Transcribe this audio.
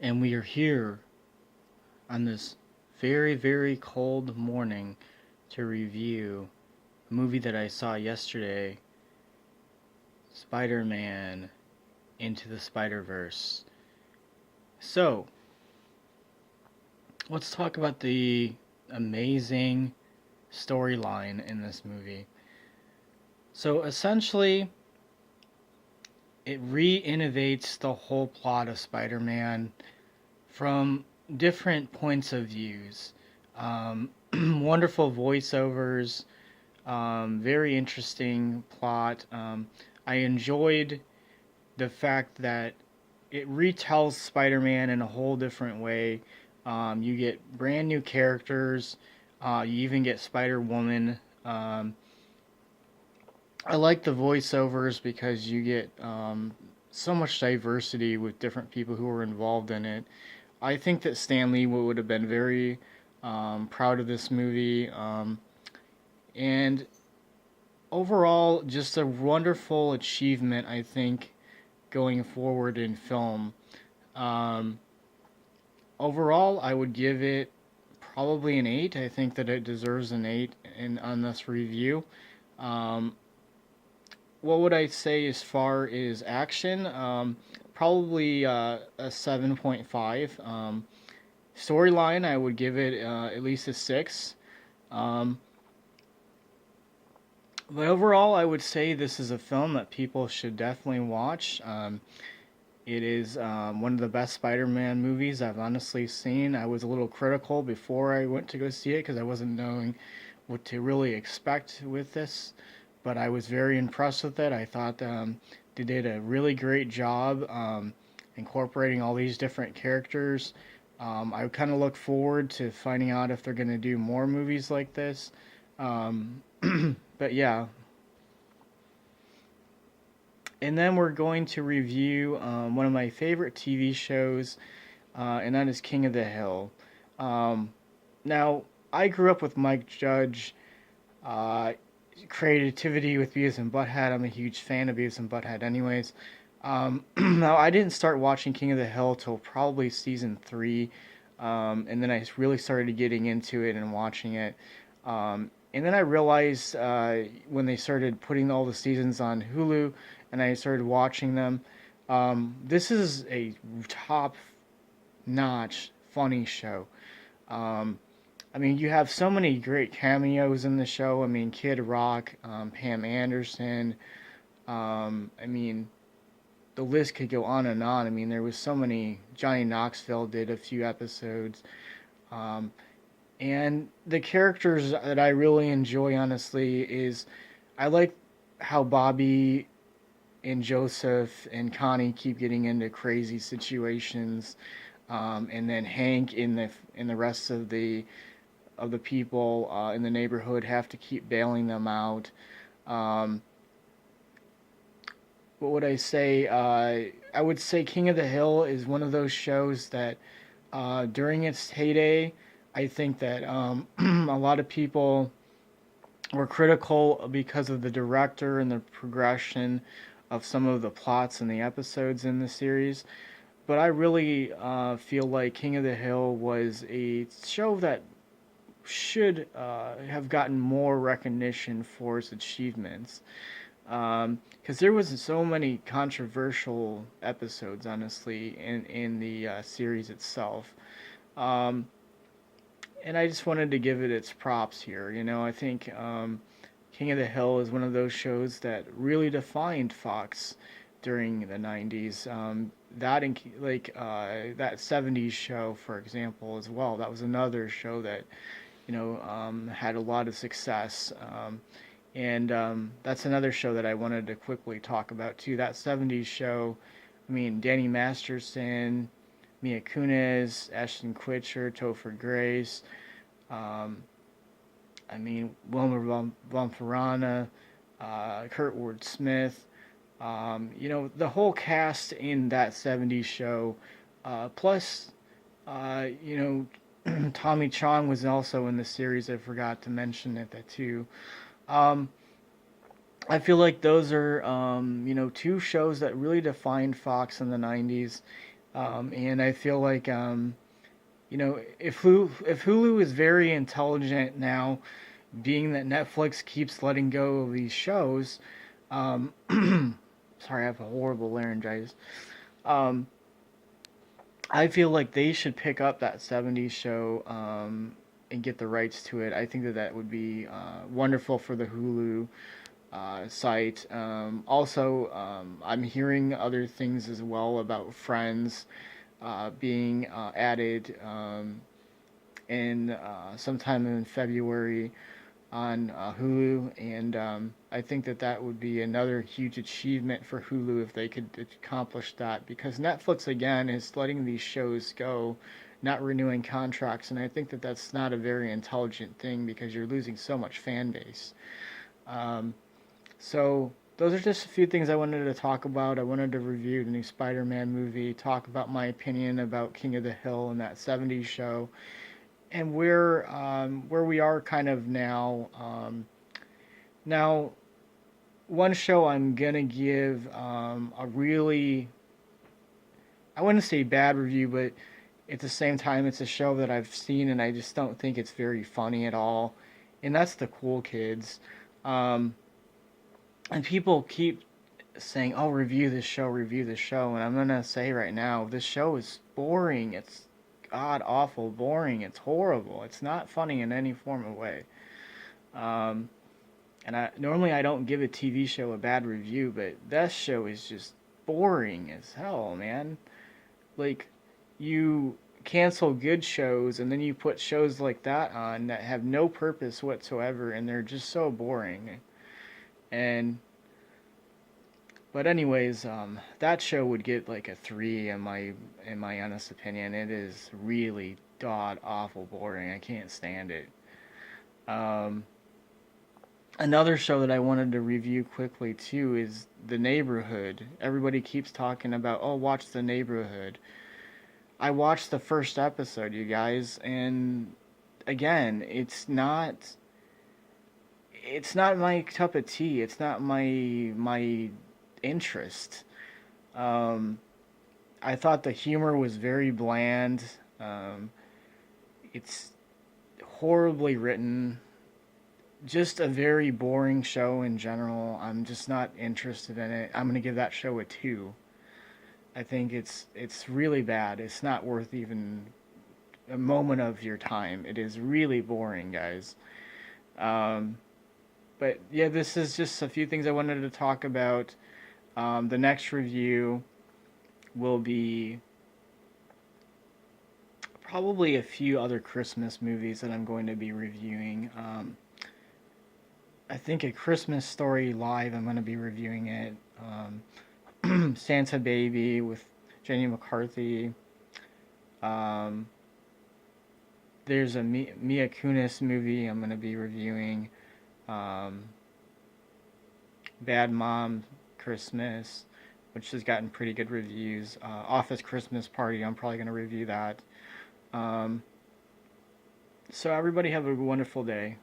And we are here on this very, very cold morning to review a movie that I saw yesterday, Spider-Man Into the Spider-Verse. So, let's talk about the amazing storyline in this movie. So, essentially, it re-innovates the whole plot of Spider-Man from different points of views. Wonderful voiceovers, very interesting plot. I enjoyed the fact that it retells Spider-Man in a whole different way. You get brand new characters. You even get Spider-Woman. I like the voiceovers because you get so much diversity with different people who are involved in it. I think that Stan Lee would have been very proud of this movie. And overall, just a wonderful achievement, I think, going forward in film. Um, Overall, I would give it probably an 8. I think that it deserves an 8 on this review. Um, what would I say as far as action? Probably a 7.5. Storyline, I would give it at least a 6. Um, but overall, I would say this is a film that people should definitely watch. It is one of the best Spider-Man movies I've honestly seen. I was a little critical before I went to go see it because I wasn't knowing what to really expect with this, but I was very impressed with it. I thought they did a really great job incorporating all these different characters. I kind of look forward to finding out if they're going to do more movies like this. Um, but yeah, and then we're going to review one of my favorite TV shows, and that is King of the Hill. Um, Now, I grew up with Mike Judge, uh, creativity with Beavis and Butthead. I'm a huge fan of Beavis and Butthead, anyways. Now, I didn't start watching King of the Hill till probably season 3, and then I really started getting into it and watching it. And then I realized when they started putting all the seasons on Hulu, and I started watching them, this is a top-notch funny show. Um, I mean, you have so many great cameos in the show. I mean, Kid Rock, Pam Anderson. I mean, the list could go on and on. I mean, there was so many. Johnny Knoxville did a few episodes. Um, and the characters that I really enjoy, honestly, is I like how Bobby and Joseph and Connie keep getting into crazy situations, and then Hank in the rest of the people in the neighborhood have to keep bailing them out. Um, what would I say? I would say King of the Hill is one of those shows that during its heyday, I think that a lot of people were critical because of the director and the progression of some of the plots and the episodes in the series. But I really feel like King of the Hill was a show that should have gotten more recognition for its achievements. Because there was so many controversial episodes, honestly, in the series itself. Um, and I just wanted to give it its props here. You know, I think King of the Hill is one of those shows that really defined Fox during the 90s. That and that 70s show, for example, as well. That was another show that had a lot of success. And That's another show that I wanted to quickly talk about too. That 70s show, I mean, Danny Masterson, Mia Kunis, Ashton Kutcher, Topher Grace, um, I mean, Wilmer Von Kurtwood Smith, the whole cast in that 70s show, plus, Tommy Chong was also in the series. I forgot to mention it that too. Um, I feel like those are, two shows that really defined Fox in the 90s. And I feel like if Hulu is very intelligent now, being that Netflix keeps letting go of these shows, um, sorry, I have a horrible laryngitis. Um, I feel like they should pick up that '70s show and get the rights to it. I think that that would be wonderful for the Hulu site. Also, I'm hearing other things as well about Friends being added in sometime in February on Hulu, and I think that that would be another huge achievement for Hulu if they could accomplish that. Because Netflix again is letting these shows go, not renewing contracts, and I think that that's not a very intelligent thing because you're losing so much fan base. Um, so those are just a few things I wanted to talk about. I wanted to review the new Spider-Man movie, talk about my opinion about King of the Hill and that '70s show, and where we are kind of now. Now, one show I'm gonna give a really, I wouldn't say bad review, but at the same time, it's a show that I've seen and I just don't think it's very funny at all, and that's The Cool Kids. Um, and people keep saying, "Oh, review this show," and I'm gonna say right now, this show is boring. It's god awful boring. It's horrible. It's not funny in any form of way. Um, and I normally I don't give a TV show a bad review, but that show is just boring as hell, man. Like you cancel good shows and then you put shows like that on that have no purpose whatsoever and they're just so boring. And but anyways, that show would get like a 3 in my honest opinion. It is really god awful boring. I can't stand it. Um, Another show that I wanted to review quickly too is The Neighborhood. Everybody keeps talking about, oh, watch The Neighborhood. I watched the first episode, you guys, and again, it's not my cup of tea. It's not my interest. Um, I thought the humor was very bland. Um, it's horribly written. Just a very boring show in general. I'm just not interested in it. I'm gonna give that show a 2. I think it's really bad. It's not worth even a moment of your time. It is really boring, guys. Um, but yeah, this is just a few things I wanted to talk about. The next review will be probably a few other Christmas movies that I'm going to be reviewing. I think A Christmas Story Live, I'm going to be reviewing it. Santa Baby with Jenny McCarthy. Um, there's a Mia Kunis movie I'm going to be reviewing. Um, Bad Mom Christmas, which has gotten pretty good reviews. Office Christmas Party, I'm probably going to review that. Um, so everybody have a wonderful day.